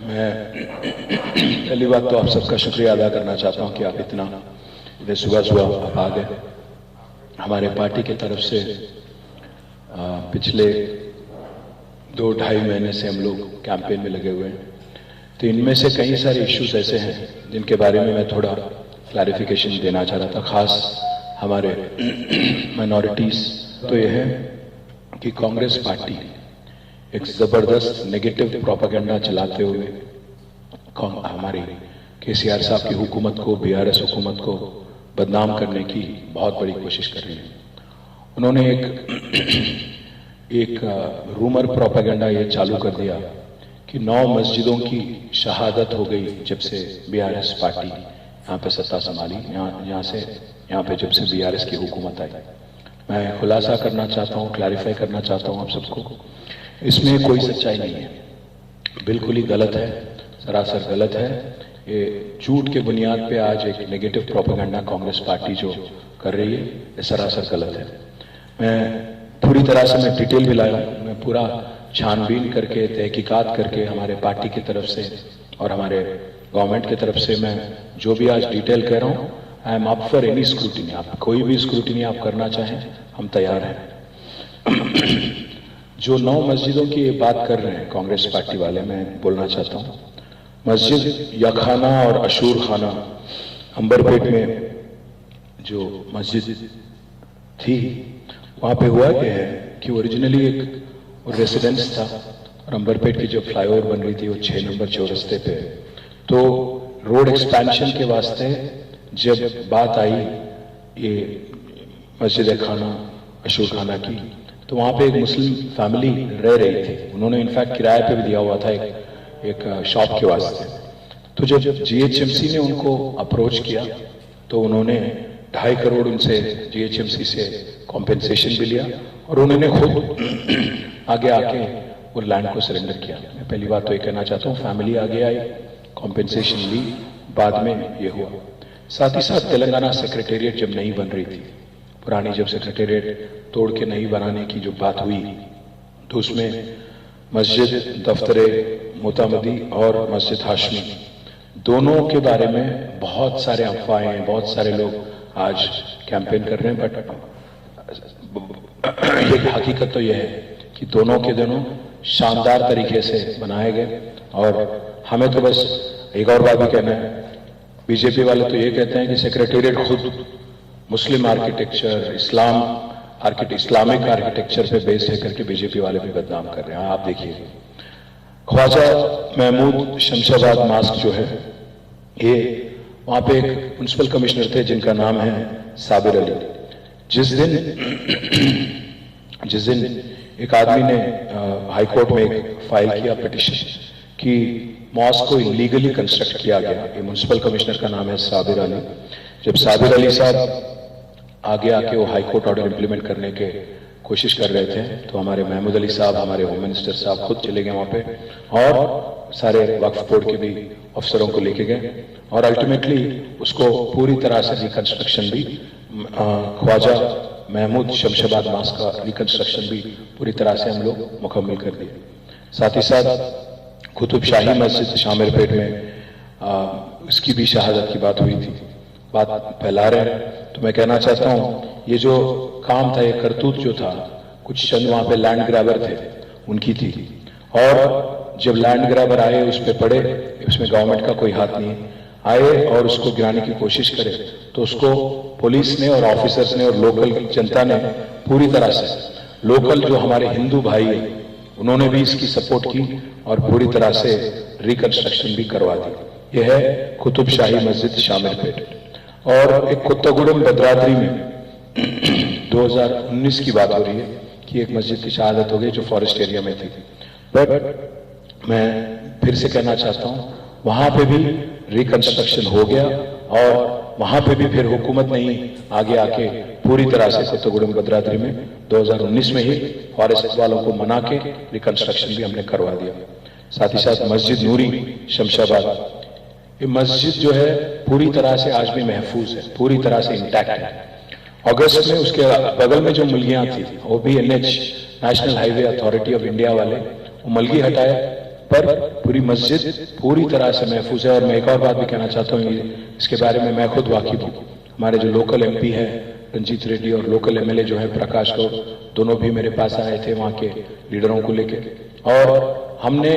मैं पहली बात तो आप सबका शुक्रिया अदा करना चाहता हूं कि आप इतना सुबह सुबह आप आ गए। हमारे पार्टी की तरफ से पिछले 2-2.5 महीने से हम लोग कैंपेन में लगे हुए हैं, तो इनमें से कई सारे इश्यूज ऐसे हैं जिनके बारे में मैं थोड़ा क्लैरिफिकेशन देना चाह रहा था, खास हमारे माइनॉरिटीज। तो यह है कि कांग्रेस पार्टी एक जबरदस्त नेगेटिव प्रोपेगेंडा चलाते हुए हमारी केसीआर साहब की हुकूमत को, बीआरएस हुकूमत को बदनाम करने की बहुत बड़ी कोशिश कर रही है। उन्होंने एक रूमर प्रोपेगेंडा ये चालू कर दिया कि 9 मस्जिदों की शहादत हो गई जब से बीआरएस पार्टी यहाँ पे सत्ता संभाली, यहाँ पे जब से बीआरएस की हुकूमत आई। मैं खुलासा करना चाहता हूँ, क्लैरिफाई करना चाहता हूँ आप सबको, इसमें कोई सच्चाई नहीं है, बिल्कुल ही गलत है, सरासर गलत है। ये झूठ के बुनियाद पे आज एक नेगेटिव प्रोपेगेंडा कांग्रेस पार्टी जो कर रही है, ये सरासर गलत है। मैं पूरी तरह से मैं डिटेल भी लाया, मैं पूरा छानबीन करके, तहकीकात करके हमारे पार्टी की तरफ से और हमारे गवर्नमेंट की तरफ से मैं जो भी आज डिटेल कह रहा हूँ, I am up for any scrutiny. आप कोई भी स्क्रूटिनी आप करना चाहें, हम तैयार हैं। जो 9 मस्जिदों की बात कर रहे हैं कांग्रेस पार्टी वाले, मैं बोलना चाहता हूँ, मस्जिद यखाना और अशूर खाना अंबरपेट में जो मस्जिद थी, वहाँ पे हुआ क्या है कि ओरिजिनली एक रेसिडेंस था और अंबरपेट की जो फ्लाईओवर बन रही थी वो 6 नंबर चौरस्ते पे, तो रोड एक्सपेंशन के वास्ते जब बात आई ये मस्जिद खाना अशूर खाना की, तो वहाँ पे एक मुस्लिम फैमिली रह रही थी। उन्होंने इनफैक्ट किराए पे भी दिया हुआ था एक शॉप के वास्ते। तो जब जीएचएमसी ने उनको अप्रोच किया तो उन्होंने 2.5 करोड़ उनसे जीएचएमसी से कॉम्पेंसेशन भी लिया और उन्होंने खुद आगे आके वो लैंड को सरेंडर किया। मैं पहली बात तो ये कहना चाहता हूँ, फैमिली आगे आई, कॉम्पेंसेशन ली, बाद में ये हुआ। साथ ही साथ तेलंगाना सेक्रेटेरिएट जब नहीं बन रही थी, पुरानी जब सेक्रेटेरिएट तोड़ के नहीं बनाने की जो बात हुई, तो उसमें मस्जिद दफ्तरे मोतामदी और मस्जिद हाशमी दोनों के बारे में बहुत सारे अफवाहें, बहुत सारे लोग आज कैंपेन कर रहे हैं, बट ये हकीकत तो यह है कि दोनों के दोनों शानदार तरीके से बनाए गए। और हमें तो बस एक और बात भी कहना है, बीजेपी वाले तो ये कहते हैं कि सेक्रेटेरिएट खुद मुस्लिम आर्किटेक्चर, इस्लामिक आर्किटेक्चर पे बेस है करके बीजेपी वाले भी बदनाम कर रहे हैं। आप देखिए, ख्वाजा महमूद शमशाबाद मास्क जो है, ये वहां पे एक म्युनिसिपल कमिश्नर थे जिनका नाम है साबिर अली। जिस दिन एक आदमी ने हाईकोर्ट में एक फाइल किया पिटिशन कि मॉस्क को इलीगली कंस्ट्रक्ट किया गया, ये म्युनिसिपल कमिश्नर का नाम है साबिर अली। जब साबिर अली साहब आगे आके वो हाईकोर्ट ऑर्डर इंप्लीमेंट करने के कोशिश कर रहे थे, तो हमारे महमूद अली साहब, हमारे होम मिनिस्टर साहब खुद चले गए वहां पे और सारे वक्फ बोर्ड के भी अफसरों को लेके गए और अल्टीमेटली उसको पूरी तरह से रिकंस्ट्रक्शन भी, ख्वाजा महमूद शमशाबाद मास्क का रिकंस्ट्रक्शन भी पूरी तरह से हम लोग मुकम्मल कर दिए। साथ ही साथ कुतुब शाही मस्जिद शामिरपेट में उसकी भी शहादत की बात हुई थी, बात फैला रहे हैं। तो मैं कहना चाहता हूं, ये जो काम था, ये करतूत जो था, कुछ चंद वहां पे लैंड ग्रैबर थे, उनकी थी। और जब लैंड ग्रैबर आए, उस पे पड़े, उसमें गवर्नमेंट का कोई हाथ नहीं आए और उसको गिराने की कोशिश करे, तो उसको पुलिस ने और ऑफिसर्स ने और लोकल जनता ने पूरी तरह से, लोकल जो हमारे हिंदू भाई है उन्होंने भी इसकी सपोर्ट की और पूरी तरह से रिकंस्ट्रक्शन भी करवा दी। यह है कुतुब शाही मस्जिद शामिरपेट। और एक कुत्तागुड़म भद्राद्री में 2019 की बात हो रही है कि एक मस्जिद की शहादत हो गई जो फॉरेस्ट एरिया में थी। बट मैं फिर से कहना चाहता हूं, वहां पे भी रिकंस्ट्रक्शन हो गया और वहां पे भी फिर हुकूमत नहीं आगे आके पूरी तरह से कुत्तागुड़म भद्राद्री में 2019 में ही फॉरेस्ट वालों को मना के रिकंस्ट्रक्शन भी हमने करवा दिया। साथ ही साथ मस्जिद नूरी शमशाबाद, ये मस्जिद जो है पूरी तरह से आज भी महफूज है, पूरी तरह से इंटैक्ट है। अगस्त में उसके बगल में जो मलगियां थी, वो भी NH national highway authority of India वाले वो मलगी हटाए, पर पूरी मस्जिद पूरी तरह से महफूज है। और मैं एक और बात भी कहना चाहता हूँ, इसके बारे में मैं खुद वाकिफ हूँ। हमारे जो लोकल एमपी है रंजीत रेड्डी और लोकल एमएलए जो है प्रकाश गौड़, दोनों भी मेरे पास आए थे वहाँ के लीडरों को लेके, और हमने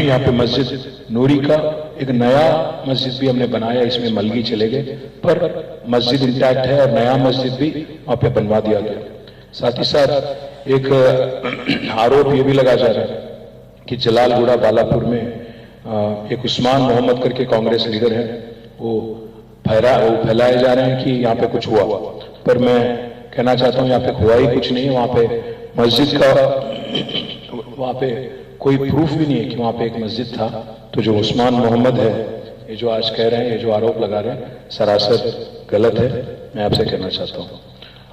यहाँ पे मस्जिद नूरी का एक नया मस्जिद भी हमने बनाया। इसमें मलगी चले गए पर मस्जिद इंटैक्ट है और नया मस्जिद भी वहाँ पे बनवा दिया गया। साथ ही साथ एक आरोप ये भी लगा जा रहा है कि जलालगुड़ा बालापुर में एक उस्मान मोहम्मद करके कांग्रेस लीडर है, वो फैलाए जा रहे हैं कि यहाँ पे कुछ हुआ, पर मैं कहना चाहता हूँ यहाँ पे हुआ ही कुछ नहीं है। वहाँ पे मस्जिद का वहाँ पे कोई प्रूफ भी नहीं है कि वहाँ पे एक मस्जिद था। तो जो उस्मान मोहम्मद है, ये जो आज कह रहे हैं, ये जो आरोप लगा रहे हैं, सरासर गलत है। मैं आपसे कहना चाहता हूँ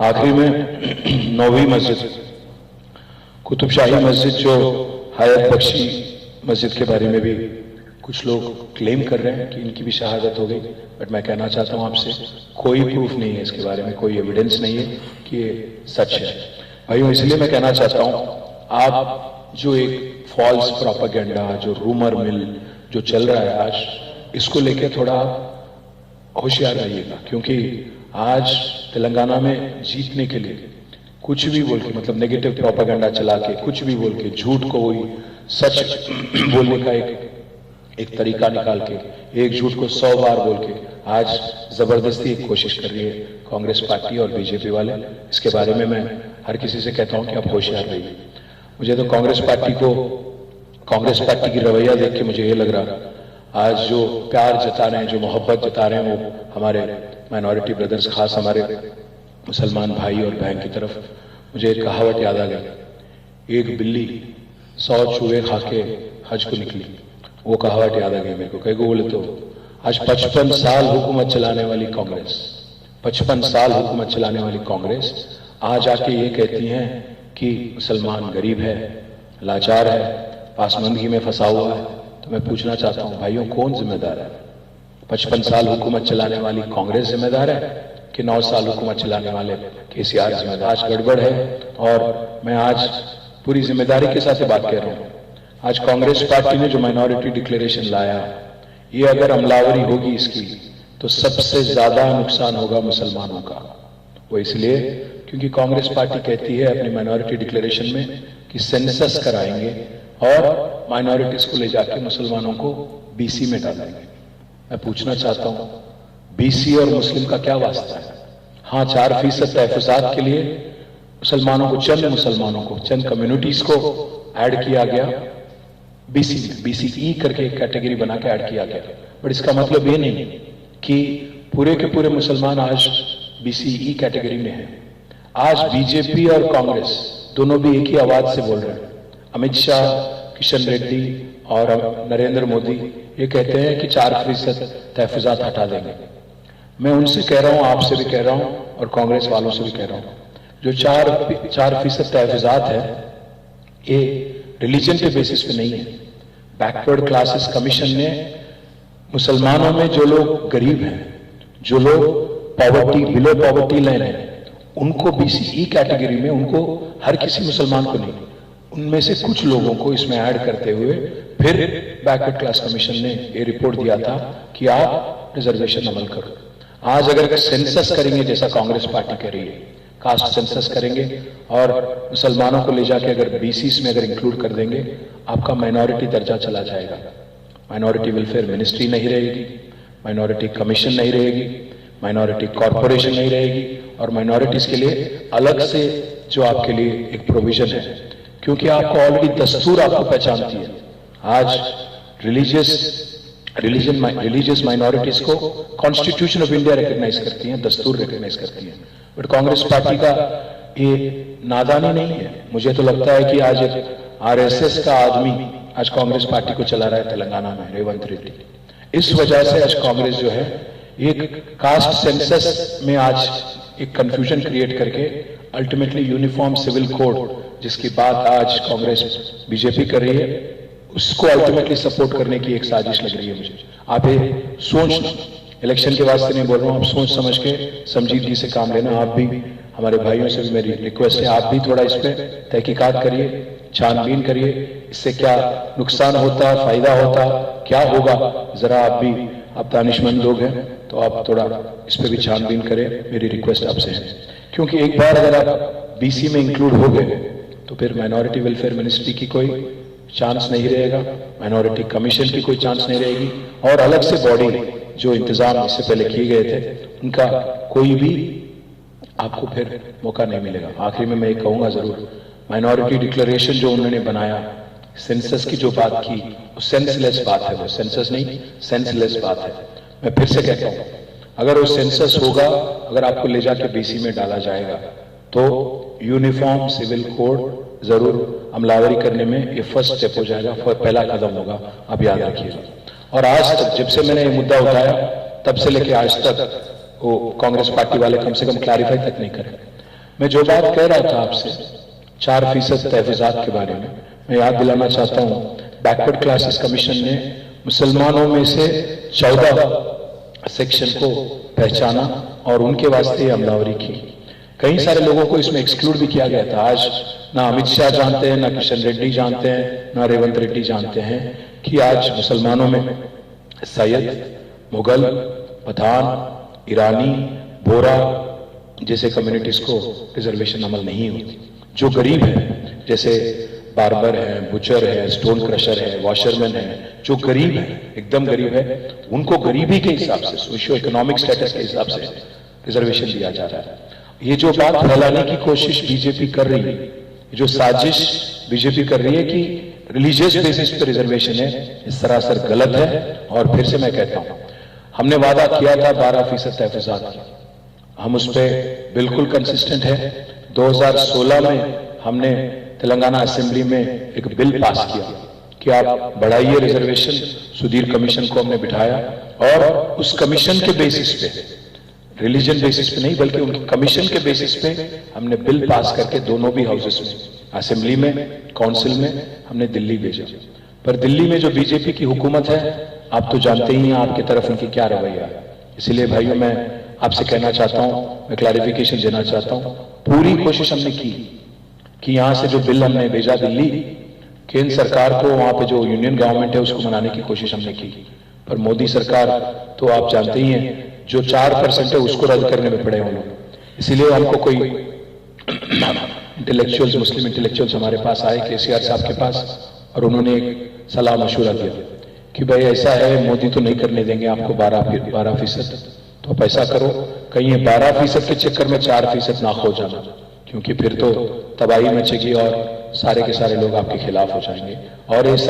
आखिरी में 9वीं मस्जिद कुतुब शाही मस्जिद जो हयात बख्शी मस्जिद के बारे में भी कुछ लोग क्लेम कर रहे हैं कि इनकी भी शहादत हो गई, बट मैं कहना चाहता हूं आपसे कोई प्रूफ नहीं है इसके बारे में, कोई एविडेंस नहीं है कि ये सच है। भाइयों, इसलिए मैं कहना चाहता हूं आप जो एक फॉल्स प्रोपेगेंडा, जो रूमर मिल जो चल रहा है आज, इसको लेके थोड़ा होशियार रहिएगा, क्योंकि आज तेलंगाना में जीतने के लिए कुछ भी बोल के, मतलब नेगेटिव प्रोपेगेंडा चला के, कुछ भी बोल के, झूठ को वही सच बोलने का एक तरीका निकाल के, एक झूठ को 100 बार बोल के आज जबरदस्ती एक कोशिश कर रही है कांग्रेस पार्टी और बीजेपी वाले। इसके बारे में मैं हर किसी से कहता हूं कि आप होशियार रहिए। मुझे तो कांग्रेस पार्टी की रवैया देख के मुझे ये लग रहा, आज जो प्यार जता रहे हैं, जो मोहब्बत जता रहे हैं, वो हमारे माइनॉरिटी ब्रदर्स, खास हमारे मुसलमान भाई और बहन की तरफ, मुझे एक कहावत याद आ गई, एक बिल्ली 100 चूहे खा के हज को निकली। वो कहावत याद आ गई मेरे को। कई को बोले तो आज 55 साल हुकूमत चलाने वाली कांग्रेस, 55 साल हुकूमत चलाने वाली कांग्रेस आज आके ये कहती हैं कि मुसलमान गरीब है, लाचार है, पासमंदगी में फंसा हुआ है। तो मैं पूछना चाहता हूं भाइयों, कौन जिम्मेदार है? 55 साल हुकूमत चलाने वाली कांग्रेस जिम्मेदार है कि 9 साल हुकूमत चलाने वाले केसीआर जिम्मेदार? आज गड़बड़ है और मैं आज पूरी जिम्मेदारी के साथ बात कह रहा हूं। आज कांग्रेस पार्टी ने जो माइनॉरिटी डिक्लेरेशन लाया, ये अगर अमलावरी होगी इसकी, तो सबसे ज्यादा नुकसान होगा मुसलमानों का। वो इसलिए क्योंकि कांग्रेस पार्टी कहती है अपनी माइनॉरिटी डिक्लेरेशन में कि सेंसस कराएंगे और माइनॉरिटीज को ले जाके मुसलमानों को बीसी में डालेंगे। मैं पूछना चाहता हूं, बीसी और मुस्लिम का क्या वास्ता है? हाँ, 4% तहफुजात के लिए मुसलमानों को, चंद मुसलमानों को, चंद कम्युनिटीज को ऐड किया गया बीसी में, बीसीई करके एक कैटेगरी बना के ऐड किया गया। बट इसका मतलब ये नहीं कि पूरे के पूरे मुसलमान आज बीसीई कैटेगरी में हैं। आज बीजेपी और कांग्रेस दोनों भी एक ही आवाज से बोल रहे हैं। अमित शाह, किशन रेड्डी और नरेंद्र मोदी ये कहते हैं कि 4% तहफुजात हटा देंगे। मैं उनसे कह रहा हूं, आपसे भी कह रहा हूं और कांग्रेस वालों से भी कह रहा हूं, जो 4% तहफुजात है ये रिलीजन के बेसिस पे नहीं है। बैकवर्ड क्लासेस कमीशन ने मुसलमानों में जो लोग गरीब हैं, जो लोग पॉवर्टी, बिलो पॉवर्टी लाइन है, उनको बीसीई कैटेगरी में, उनको हर किसी मुसलमान को नहीं, उनमें से कुछ लोगों को इसमें ऐड करते हुए फिर बैकवर्ड क्लास कमीशन ने ये रिपोर्ट दिया था कि आप रिजर्वेशन अमल करो। आज अगर सेंसस करेंगे जैसा कांग्रेस पार्टी कह रही है, कास्ट सेंसस करेंगे और मुसलमानों को ले जाके अगर बीसीस में अगर इंक्लूड कर देंगे, आपका माइनॉरिटी दर्जा चला जाएगा। माइनॉरिटी वेलफेयर मिनिस्ट्री नहीं रहेगी, माइनॉरिटी कमीशन नहीं रहेगी, माइनॉरिटी कॉरपोरेशन नहीं रहेगी, और माइनॉरिटीज के लिए अलग से जो आपके लिए एक प्रोविजन है, क्योंकि आपको ऑलरेडी दस्तूर आपको पहचानती है। आज रिलीजियस माइनॉरिटीज को कॉन्स्टिट्यूशन ऑफ इंडिया रिकॉग्नाइज करती है, दस्तूर रिकॉग्नाइज करती है। बट कांग्रेस पार्टी का ये नादानी नहीं है। मुझे तो लगता है कि आज एक आरएसएस का आदमी आज कांग्रेस पार्टी को चला रहा है तेलंगाना में, रेवंत रेड्डी। इस वजह से आज कांग्रेस जो है एक कास्ट सेंसस में आज एक कंफ्यूजन क्रिएट करके अल्टीमेटली यूनिफॉर्म सिविल कोड, जिसकी बात आज कांग्रेस बीजेपी कर रही है, उसको अल्टीमेटली सपोर्ट करने की एक साजिश लग रही है मुझे। आप ये सोचना, इलेक्शन के वास्ते नहीं बोल रहा हूं, आप सोच समझ के संजीदगी से काम लेना। आप भी, हमारे भाइयों से भी मेरी रिक्वेस्ट है, आप भी थोड़ा इस पे तहकीकात करिए, छानबीन करिए, इससे क्या नुकसान होता, फायदा होता, क्या होगा, जरा आप भी, आप दानिशमंद लोग हैं तो आप थोड़ा इस पे भी छानबीन करें, मेरी रिक्वेस्ट आपसे है। क्योंकि एक बार अगर आप बीसी में इंक्लूड हो गए तो फिर माइनॉरिटी वेलफेयर मिनिस्ट्री की कोई चांस नहीं रहेगा, माइनॉरिटी कमीशन की कोई चांस नहीं रहेगी, और अलग से बॉडी जो इंतजाम इससे पहले किए गए थे उनका कोई भी आपको फिर मौका नहीं मिलेगा। आखिरी में मैं एक कहूंगा जरूर, माइनॉरिटी डिक्लेरेशन जो उन्होंने बनाया, सेंसस की जो बात की, वो सेंसलेस बात है, वो सेंसस नहीं सेंसलेस बात है। मैं फिर से कहता हूं, अगर वो सेंसस होगा, अगर आपको ले जाके बीसी में डाला जाएगा तो यूनिफॉर्म सिविल कोड जरूर अमलावरी करने में ये फर्स्ट स्टेप हो जाएगा, पहला कदम होगा, आप याद रखिएगा। और आज तक जब से मैंने ये मुद्दा उठाया तब से लेके आज तक वो कांग्रेस पार्टी वाले कम से कम क्लैरिफाई तक नहीं करे। मैं जो बात कह रहा था आपसे 4% तहफीजात के बारे में, मैं याद दिलाना चाहता हूं, बैकवर्ड क्लासेस कमीशन ने मुसलमानों में से 14 सेक्शन को पहचाना और उनके वास्ते अमलावरी की। कई सारे लोगों को इसमें एक्सक्लूड भी किया गया था। आज ना अमित शाह जानते हैं, ना किशन रेड्डी जानते हैं, ना रेवंत रेड्डी जानते हैं कि आज मुसलमानों में सैयद, मुगल, पठान, ईरानी, बोरा जैसे कम्युनिटीज को रिजर्वेशन अमल नहीं होती। जो गरीब है, जैसे बार्बर है, बुचर है, स्टोन क्रशर है, वॉशरमैन है, जो गरीब है, एकदम गरीब है, उनको गरीबी के हिसाब से, सोशियो इकोनॉमिक स्टेटस के हिसाब से रिजर्वेशन दिया जा रहा है। ये जो बात फैलाने की कोशिश बीजेपी कर रही है, जो साजिश बीजेपी कर रही है कि रिलीजियस बेसिस पे रिजर्वेशन है, इस सरासर गलत है। और फिर से मैं कहता हूं, हमने वादा किया था 12% तहफीजात की, हम उस पर बिल्कुल कंसिस्टेंट है। 2016 में हमने तेलंगाना असेंबली में एक बिल पास किया कि आप बढ़ाइए रिजर्वेशन, सुधीर कमीशन को हमने बिठाया और उस कमीशन के बेसिस पे, रिलीजन बेसिस पे नहीं बल्कि उनके कमीशन के बेसिस पे हमने बिल पास करके दोनों भी हाउसेस में, असेंबली में, काउंसिल में, हमने दिल्ली भेजा। पर दिल्ली में जो बीजेपी की हुकूमत है, आप तो जानते ही हैं आपकी तरफ उनकी क्या रवैया है। इसीलिए भाइयों, मैं आपसे कहना चाहता हूं, मैं क्लैरिफिकेशन देना चाहता हूं, पूरी कोशिश हमने की कि यहां से जो बिल हमने भेजा दिल्ली, केंद्र सरकार को, वहां पे जो यूनियन गवर्नमेंट है उसको मनाने की कोशिश हमने की। पर मोदी सरकार तो आप जानते ही हैं, जो 4% है उसको रद्द करने में पड़े हैं लोग। इसीलिए हमको कोई इंटेलेक्चुअल्स, मुस्लिम इंटेलेक्चुअल्स हमारे पास आए, केसीआर साहब के पास, और उन्होंने एक सलाह मशूरा दिया कि भाई ऐसा है, मोदी तो नहीं करने देंगे आपको 12%, तो आप ऐसा करो, कहीं ये 12% के चक्कर में 4% ना खो जाना, क्योंकि फिर तो तबाही मचेगी और सारे के सारे लोग आपके खिलाफ हो जाएंगे। और इस